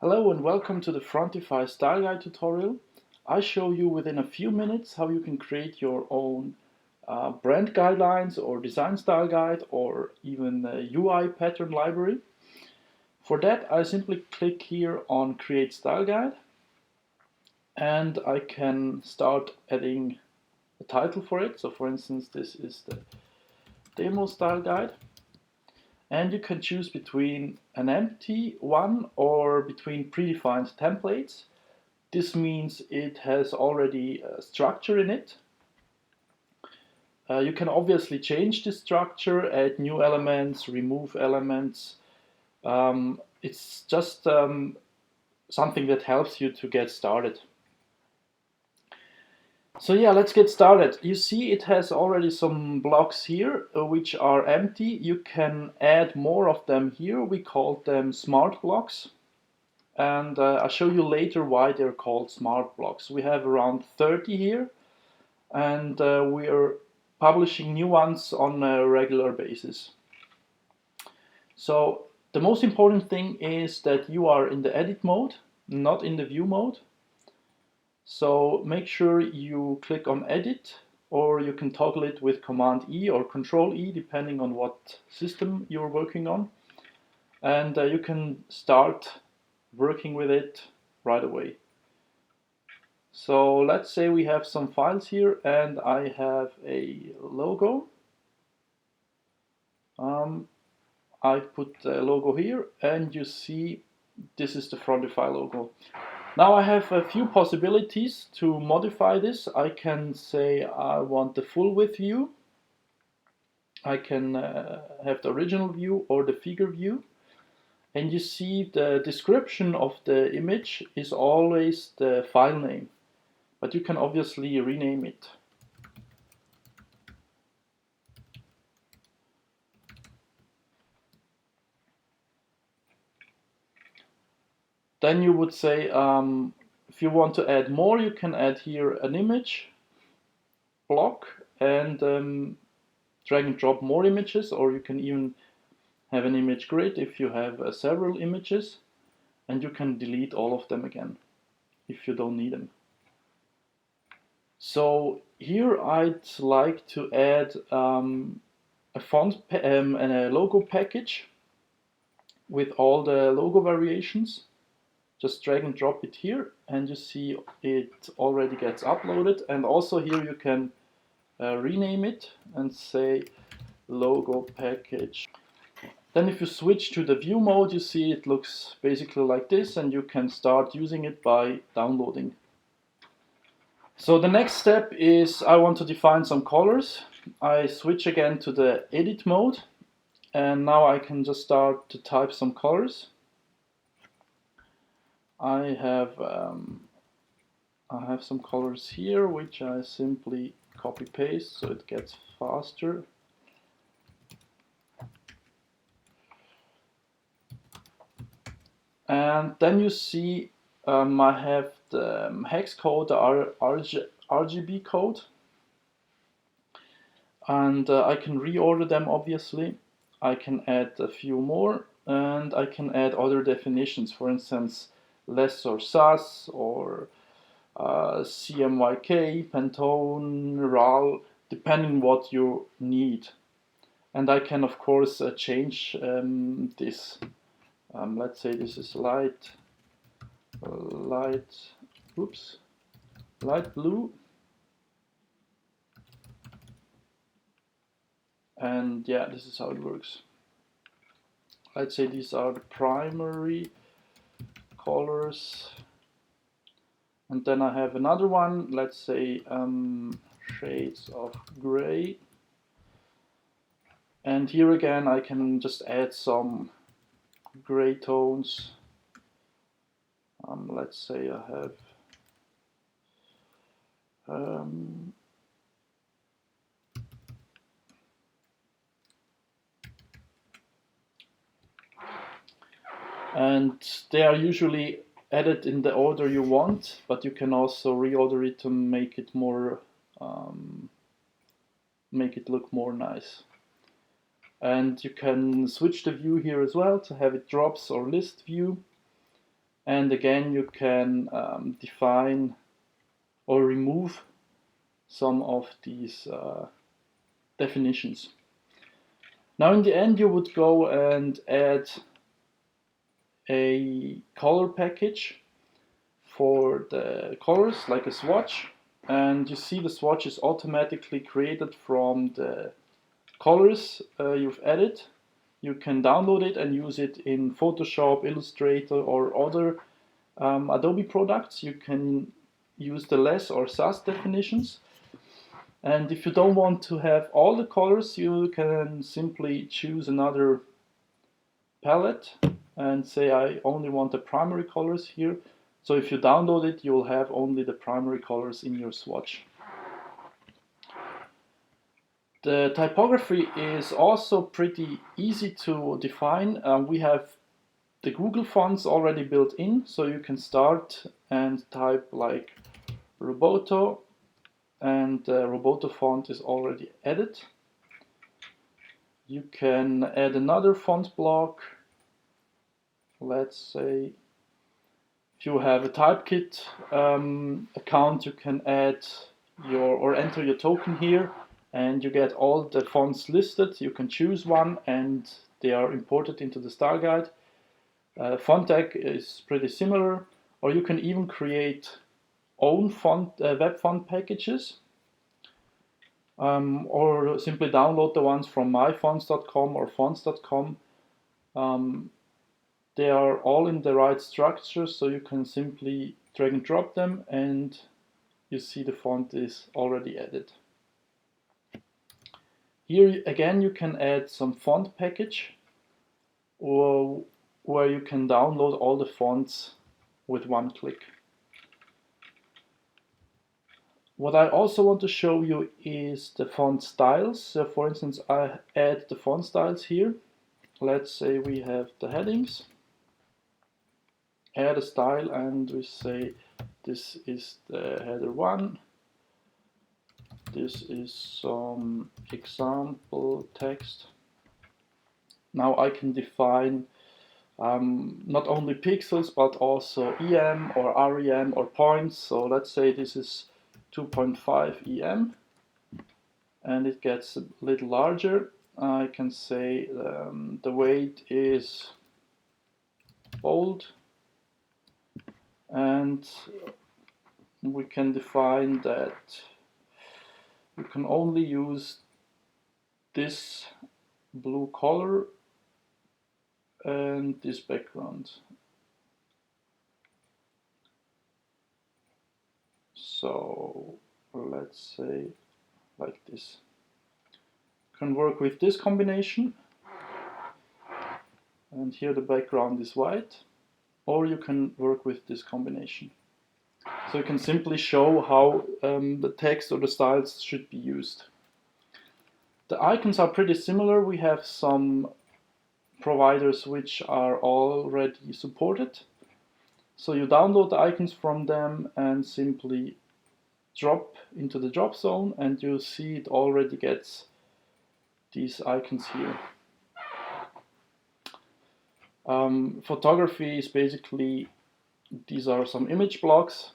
Hello and welcome to the Frontify Style Guide tutorial. I show you within a few minutes how you can create your own brand guidelines or design style guide or even a UI pattern library. For that I simply click here on Create Style Guide and I can start adding a title for it. So for instance this is the Demo Style Guide. And you can choose between an empty one or between predefined templates. This means it has already a structure in it. You can obviously change the structure, add new elements, remove elements. It's just something that helps you to get started. So yeah, let's get started. You see it has already some blocks here which are empty. You can add more of them here. We call them smart blocks. And I'll show you later why they're called smart blocks. We have around 30 here, and we are publishing new ones on a regular basis. So the most important thing is that you are in the edit mode, not in the view mode. So make sure you click on edit, or you can toggle it with Command E or Control E depending on what system you're working on. And you can start working with it right away. So let's say we have some files here and I have a logo. I put the logo here and you see this is the Frontify logo. Now I have a few possibilities to modify this. I can say I want the full width view. I can have the original view or the figure view. And you see the description of the image is always the file name. But you can obviously rename it. Then you would say, if you want to add more, you can add here an image block and drag and drop more images, or you can even have an image grid if you have several images, and you can delete all of them again if you don't need them. So here I'd like to add a font and a logo package with all the logo variations. Just drag and drop it here and you see it already gets uploaded. And also here you can rename it and say logo package. Then if you switch to the view mode, you see it looks basically like this and you can start using it by downloading. So the next step is I want to define some colors. I switch again to the edit mode and now I can just start to type some colors. I have some colors here which I simply copy paste so it gets faster. And then you see I have the hex code, the RGB code, and I can reorder them obviously. I can add a few more and I can add other definitions, for instance less or sus or CMYK, Pantone, RAL, depending what you need. And I can of course change this. Let's say this is light blue. And yeah, this is how it works. Let's say these are the primary colors. And then I have another one, let's say shades of gray. And here again I can just add some gray tones. Let's say I have and they are usually added in the order you want, but you can also reorder it to make it more make it look more nice. And you can switch the view here as well to have it drops or list view. And again, you can define or remove some of these definitions. Now in the end, you would go and add a color package for the colors, like a swatch, and you see the swatch is automatically created from the colors you've added. You can download it and use it in Photoshop, Illustrator, or other Adobe products. You can use the less or SAS definitions. And if you don't want to have all the colors, you can simply choose another palette and say I only want the primary colors here. So if you download it, you'll have only the primary colors in your swatch. The typography is also pretty easy to define. We have the Google fonts already built in, so you can start and type like Roboto, and the Roboto font is already added. You can add another font block. Let's say if you have a Typekit account, you can add or enter your token here, and you get all the fonts listed. You can choose one, and they are imported into the style guide. Font tag is pretty similar, or you can even create own web font packages, or simply download the ones from myfonts.com or fonts.com. They are all in the right structure, so you can simply drag and drop them, and you see the font is already added. Here again, you can add some font package, or where you can download all the fonts with one click. What I also want to show you is the font styles. So for instance, I add the font styles here. Let's say we have the headings, add a style, and we say this is the header 1. This is some example text. Now I can define not only pixels but also EM or REM or points. So let's say this is 2.5 EM and it gets a little larger. I can say the weight is bold, and we can define that you can only use this blue color and this background. So let's say like this. You can work with this combination, and here the background is white, or you can work with this combination. So you can simply show how the text or the styles should be used. The icons are pretty similar. We have some providers which are already supported. So you download the icons from them and simply drop into the drop zone, and you see it already gets these icons here. Photography is basically, these are some image blocks,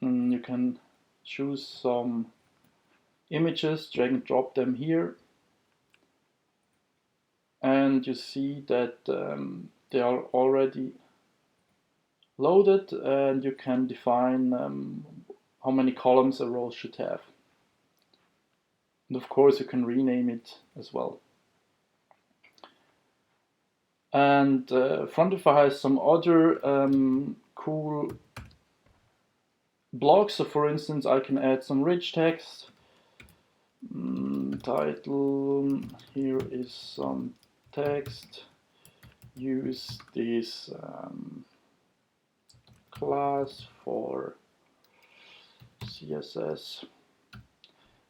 and you can choose some images, drag and drop them here, and you see that they are already loaded, and you can define how many columns a row should have. And of course you can rename it as well. And Frontify has some other cool blocks. So for instance, I can add some rich text. Title, here is some text. Use this class for CSS.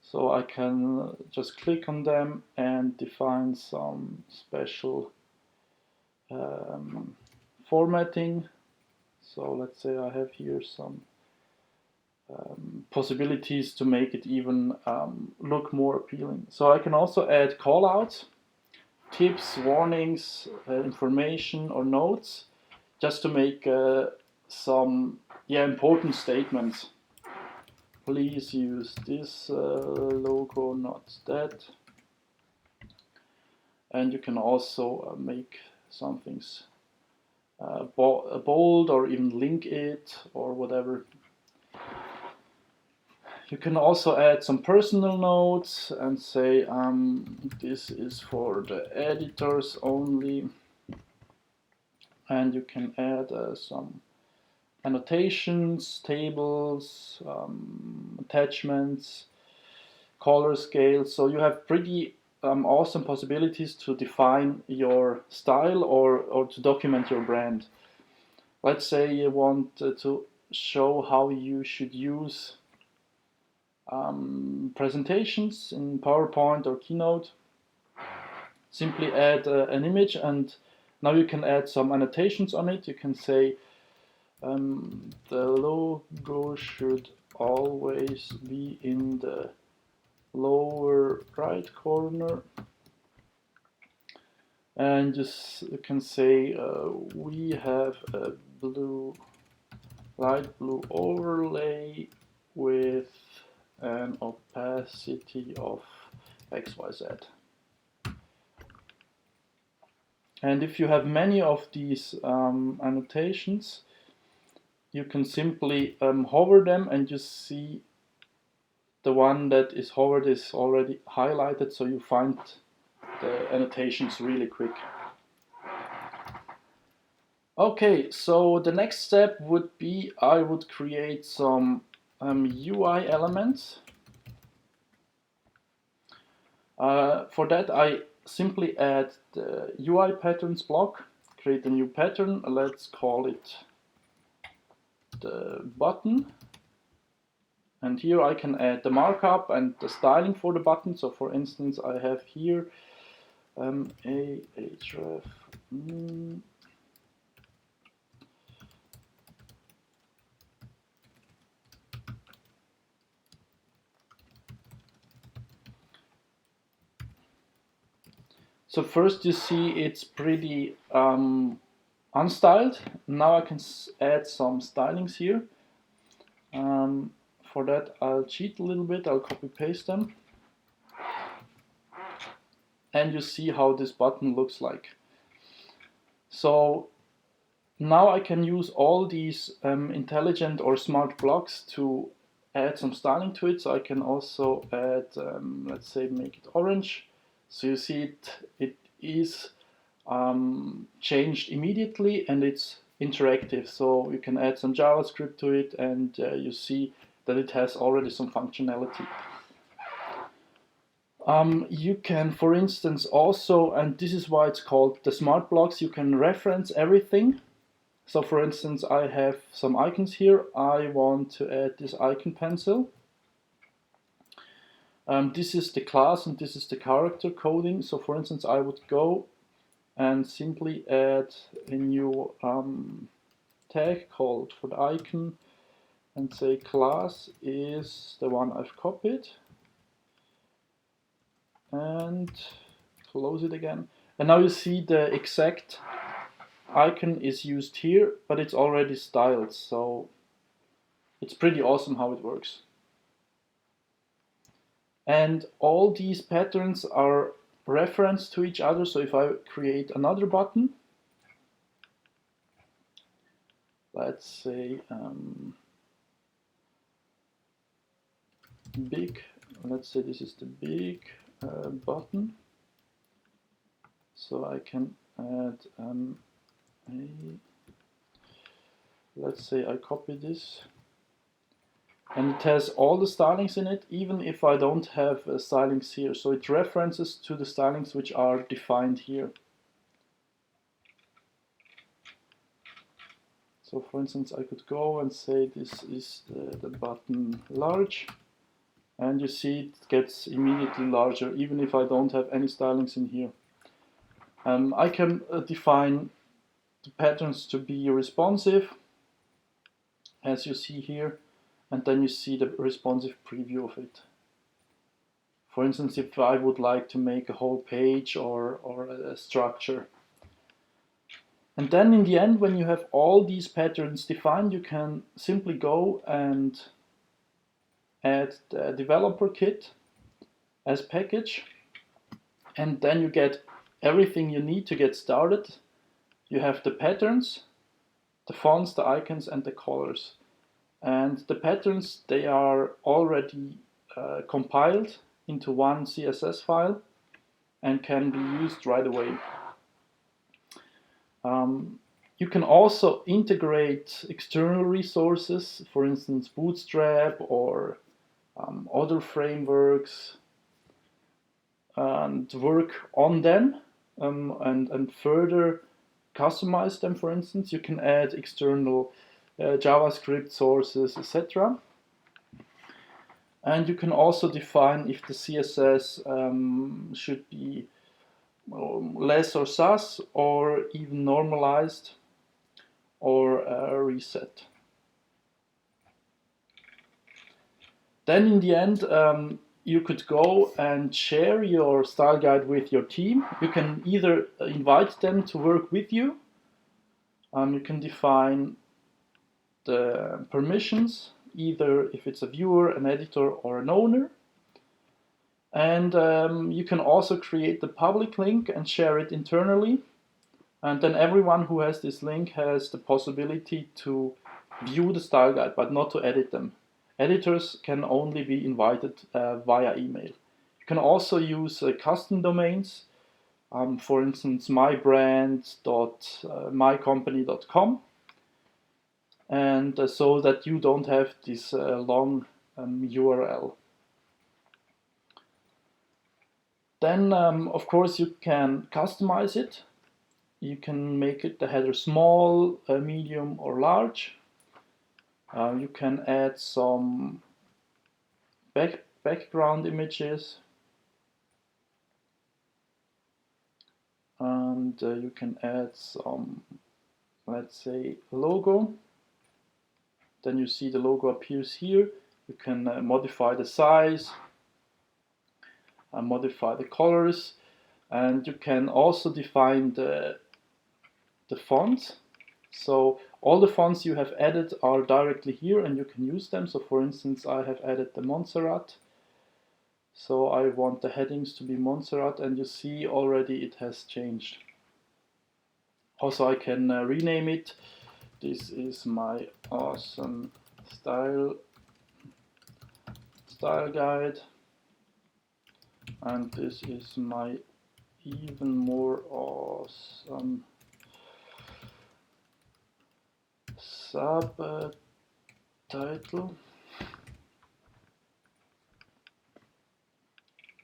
So I can just click on them and define some special formatting. So let's say I have here some possibilities to make it even look more appealing. So I can also add callouts, tips, warnings, information or notes, just to make some important statements. Please use this logo, not that. And you can also make some things bold, or even link it, or whatever. You can also add some personal notes and say this is for the editors only. And you can add some annotations, tables, attachments, color scales. So you have pretty awesome possibilities to define your style or to document your brand. Let's say you want to show how you should use presentations in PowerPoint or Keynote. Simply add an image, and now you can add some annotations on it. You can say the logo should always be in the lower right corner, and you can say we have a light blue overlay with an opacity of XYZ. And if you have many of these annotations, you can simply hover them, and you see the one that is hovered is already highlighted, so you find the annotations really quick. Okay, so the next step would be I would create some UI elements. For that I simply add the UI patterns block, create a new pattern, let's call it the button. And here I can add the markup and the styling for the button. So for instance, I have here a href. So first you see it's pretty unstyled. Now I can add some stylings here. For that I'll cheat a little bit, I'll copy paste them. And you see how this button looks like. So now I can use all these intelligent or smart blocks to add some styling to it. So I can also add, let's say, make it orange. So you see it is changed immediately, and it's interactive. So you can add some JavaScript to it, and you see that it has already some functionality. You can, for instance, also, and this is why it's called the smart blocks, you can reference everything. So for instance, I have some icons here. I want to add this icon pencil. This is the class and this is the character coding. So for instance, I would go and simply add a new tag called for the icon and say class is the one I've copied, and close it again. And now you see the exact icon is used here, but it's already styled, so it's pretty awesome how it works. And all these patterns are referenced to each other. So if I create another button, let's say big, let's say this is the big button. So I can add let's say I copy this, and it has all the stylings in it, even if I don't have stylings here. So it references to the stylings which are defined here. So for instance, I could go and say this is the button large, and you see it gets immediately larger, even if I don't have any stylings in here. I can define the patterns to be responsive, as you see here, and then you see the responsive preview of it. For instance, if I would like to make a whole page or a structure. And then in the end, when you have all these patterns defined, you can simply go and add the developer kit as package, and then you get everything you need to get started. You have the patterns, the fonts, the icons, and the colors. And the patterns, they are already compiled into one CSS file and can be used right away. You can also integrate external resources, for instance, Bootstrap or other frameworks, and work on them and further customize them. For instance, you can add external JavaScript sources, etc. And you can also define if the CSS should be less or sus, or even normalized, or reset. Then in the end, you could go and share your style guide with your team. You can either invite them to work with you. You can define the permissions, either if it's a viewer, an editor, or an owner. And you can also create the public link and share it internally. And then everyone who has this link has the possibility to view the style guide, but not to edit them. Editors can only be invited via email. You can also use custom domains, for instance, mybrand.mycompany.com, and so that you don't have this long URL. Then, of course, you can customize it. You can make it the header small, medium, or large. You can add some background images, and you can add some, let's say, logo. Then you see the logo appears here. You can modify the size, modify the colors, and you can also define the fonts. So all the fonts you have added are directly here and you can use them. So for instance, I have added the Montserrat. So I want the headings to be Montserrat, and you see already it has changed. Also I can rename it. This is my awesome style guide, and this is my even more awesome subtitle.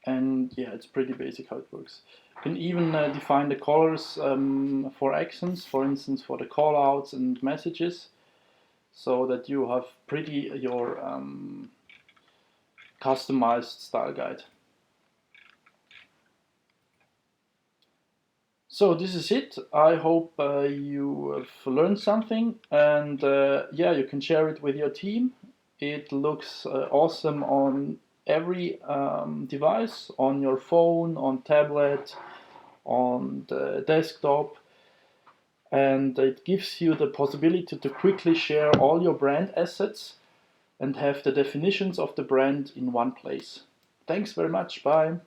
And yeah, it's pretty basic how it works. You can even define the colors for accents, for instance, for the callouts and messages, so that you have pretty your customized style guide. So this is it. I hope you have learned something, and yeah, you can share it with your team. It looks awesome on every device, on your phone, on tablet, on the desktop, and it gives you the possibility to quickly share all your brand assets and have the definitions of the brand in one place. Thanks very much. Bye.